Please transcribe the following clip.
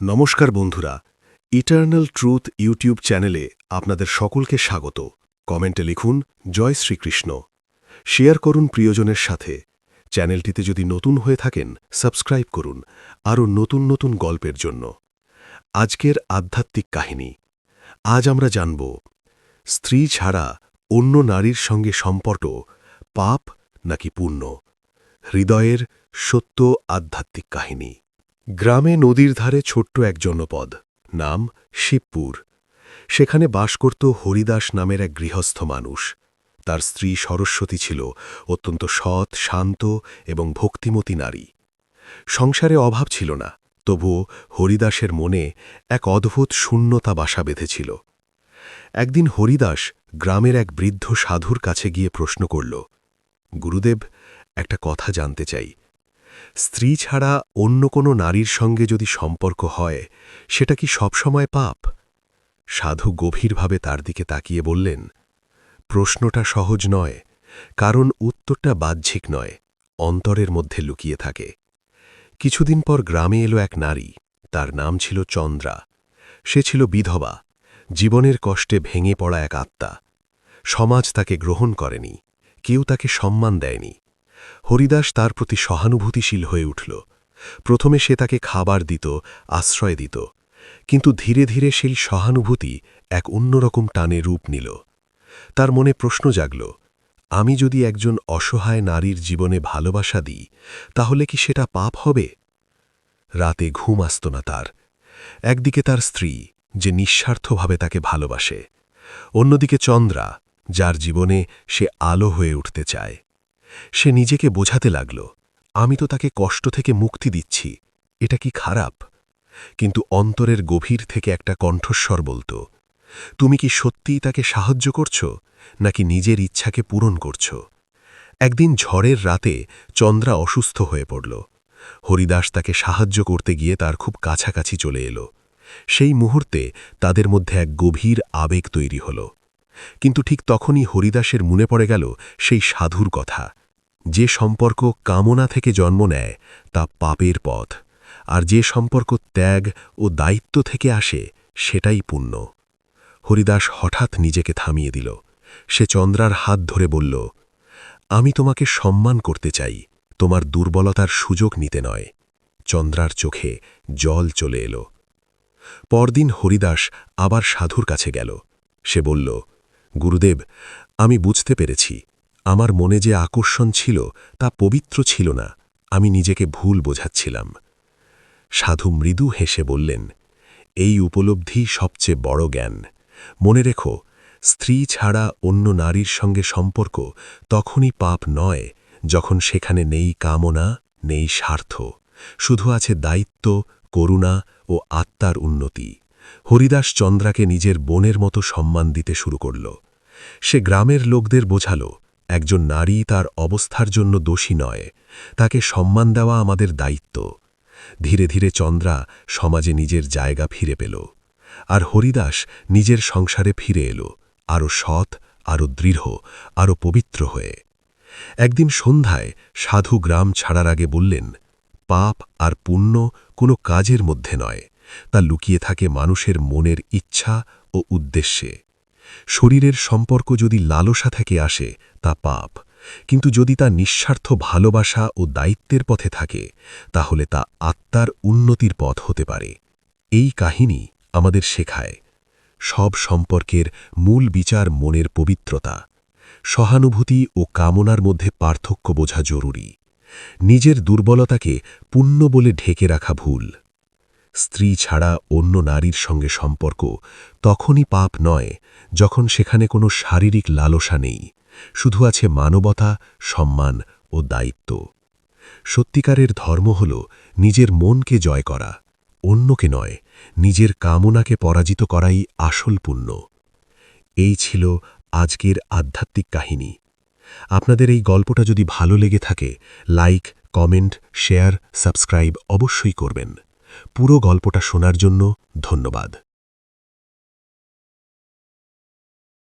নমস্কার বন্ধুরা, eternal truth YouTube চ্যানেলে আপনাদের সকলকে স্বাগত। কমেন্টে লিখুন জয় শ্রীকৃষ্ণ, শেয়ার করুন প্রিয়জনের সাথে। চ্যানেলটিতে যদি নতুন হয়ে থাকেন সাবস্ক্রাইব করুন আরও নতুন নতুন গল্পের জন্য। আজকের আধ্যাত্মিক কাহিনী। আজ আমরা জানব স্ত্রী ছাড়া অন্য নারীর সঙ্গে সম্পর্ক পাপ নাকি পুণ্য। হৃদয়ের সত্য আধ্যাত্মিক কাহিনী। গ্রামে নদীর ধারে ছোট্ট এক জনপদ, নাম শিবপুর। সেখানে বাস করত হরিদাস নামের এক গৃহস্থ মানুষ। তার স্ত্রী সরস্বতী ছিল অত্যন্ত সৎ, শান্ত এবং ভক্তিমতী নারী। সংসারে অভাব ছিল না, তবুও হরিদাসের মনে এক অদ্ভুত শূন্যতা বাসা বেঁধেছিল। একদিন হরিদাস গ্রামের এক বৃদ্ধ সাধুর কাছে গিয়ে প্রশ্ন করল, গুরুদেব, একটা কথা জানতে চাই। স্ত্রী ছাড়া অন্য কোনো নারীর সঙ্গে যদি সম্পর্ক হয়, সেটা কি সবসময় পাপ? সাধু গভীরভাবে তার দিকে তাকিয়ে বললেন, প্রশ্নটা সহজ নয়, কারণ উত্তরটা বাহ্যিক নয়, অন্তরের মধ্যে লুকিয়ে থাকে। কিছুদিন পর গ্রামে এলো এক নারী, তার নাম ছিল চন্দ্রা। সে ছিল বিধবা, জীবনের কষ্টে ভেঙে পড়া এক আত্মা। সমাজ তাকে গ্রহণ করেনি, কেউ তাকে সম্মান দেয়নি। হরিদাস তার প্রতি সহানুভূতিশীল হয়ে উঠল। প্রথমে সে তাকে খাবার দিত, আশ্রয় দিত, কিন্তু ধীরে ধীরে সেই সহানুভূতি এক অন্যরকম টানে রূপ নিল। তার মনে প্রশ্ন জাগল, আমি যদি একজন অসহায় নারীর জীবনে ভালোবাসা দিই, তাহলে কি সেটা পাপ হবে? রাতে ঘুম আসত না তার। একদিকে তার স্ত্রী, যে নিঃস্বার্থভাবে তাকে ভালোবাসে, অন্যদিকে চন্দ্রা, যার জীবনে সে আলো হয়ে উঠতে চায়। সে নিজেকে বোঝাতে লাগল, আমি তো তাকে কষ্ট থেকে মুক্তি দিচ্ছি, এটা কি খারাপ? কিন্তু অন্তরের গভীর থেকে একটা কণ্ঠস্বর বলত, তুমি কি সত্যিই তাকে সাহায্য করছ, নাকি নিজের ইচ্ছাকে পূরণ করছ? একদিন ঝড়ের রাতে চন্দ্রা অসুস্থ হয়ে পড়ল। হরিদাস তাকে সাহায্য করতে গিয়ে তার খুব কাছাকাছি চলে এলো। সেই মুহূর্তে তাদের মধ্যে এক গভীর আবেগ তৈরি হল। কিন্তু ঠিক তখনই হরিদাসের মনে পড়ে গেল সেই সাধুর কথা, যে সম্পর্ক কামনা থেকে জন্ম নেয় তা পাপের পথ, আর যে সম্পর্ক ত্যাগ ও দায়িত্ব থেকে আসে সেটাই পুণ্য। হরিদাস হঠাৎ নিজেকে থামিয়ে দিল। সে চন্দ্রার হাত ধরে বলল, আমি তোমাকে সম্মান করতে চাই, তোমার দুর্বলতার সুযোগ নিতে নয়। চন্দ্রার চোখে জল চলে এলো। পরদিন হরিদাস আবার সাধুর কাছে গেল। সে বলল, গুরুদেব, আমি বুঝতে পেরেছি, আমার মনে যে আকর্ষণ ছিল তা পবিত্র ছিল না, আমি নিজেকে ভুল বোঝাচ্ছিলাম। সাধু মৃদু হেসে বললেন, এই উপলব্ধি সবচেয়ে বড় জ্ঞান। মনে রেখো, স্ত্রী ছাড়া অন্য নারীর সঙ্গে সম্পর্ক তখনই পাপ নয় যখন সেখানে নেই কামনা, নেই স্বার্থ, শুধু আছে দায়িত্ব, করুণা ও আত্মার উন্নতি। হরিদাস চন্দ্রাকে নিজের বোনের মতো সম্মান দিতে শুরু করল। সে গ্রামের লোকদের বোঝাল, একজন নারী তার অবস্থার জন্য দোষী নয়, তাকে সম্মান দেওয়া আমাদের দায়িত্ব। ধীরে ধীরে চন্দ্রা সমাজে নিজের জায়গা ফিরে পেল, আর হরিদাস নিজের সংসারে ফিরে এলো, আরও সৎ, আরও দৃঢ়, আরও পবিত্র হয়ে। একদিন সন্ধ্যায় সাধু গ্রাম ছাড়ার আগে বললেন, পাপ আর পুণ্য কোনো কাজের মধ্যে নয়, তা লুকিয়ে থাকে মানুষের মনের ইচ্ছা ও উদ্দেশ্যে। শরীরের সম্পর্ক যদি লালসা থেকে আসে তা পাপ, কিন্তু যদি তা নিঃস্বার্থ ভালোবাসা ও দায়িত্বের পথে থাকে, তাহলে তা আত্মার উন্নতির পথ হতে পারে। এই কাহিনী আমাদের শেখায়, সব সম্পর্কের মূল বিচার মনের পবিত্রতা। সহানুভূতি ও কামনার মধ্যে পার্থক্য বোঝা জরুরি। নিজের দুর্বলতাকে পুণ্য বলে ঢেকে রাখা ভুল। স্ত্রী ছাড়া অন্য নারীর সঙ্গে সম্পর্ক তখনই পাপ নয় যখন সেখানে কোনো শারীরিক লালসা নেই, শুধু আছে মানবতা, সম্মান ও দায়িত্ব। সত্যিকারের ধর্ম হল নিজের মনকে জয় করা, অন্যকে নয়, নিজের কামনাকে পরাজিত করাই আসল পুণ্য। এই ছিল আজকের আধ্যাত্মিক কাহিনী। আপনাদের এই গল্পটা যদি ভালো লেগে থাকে, লাইক, কমেন্ট, শেয়ার, সাবস্ক্রাইব অবশ্যই করবেন। পুরো গল্পটা শোনার জন্য ধন্যবাদ।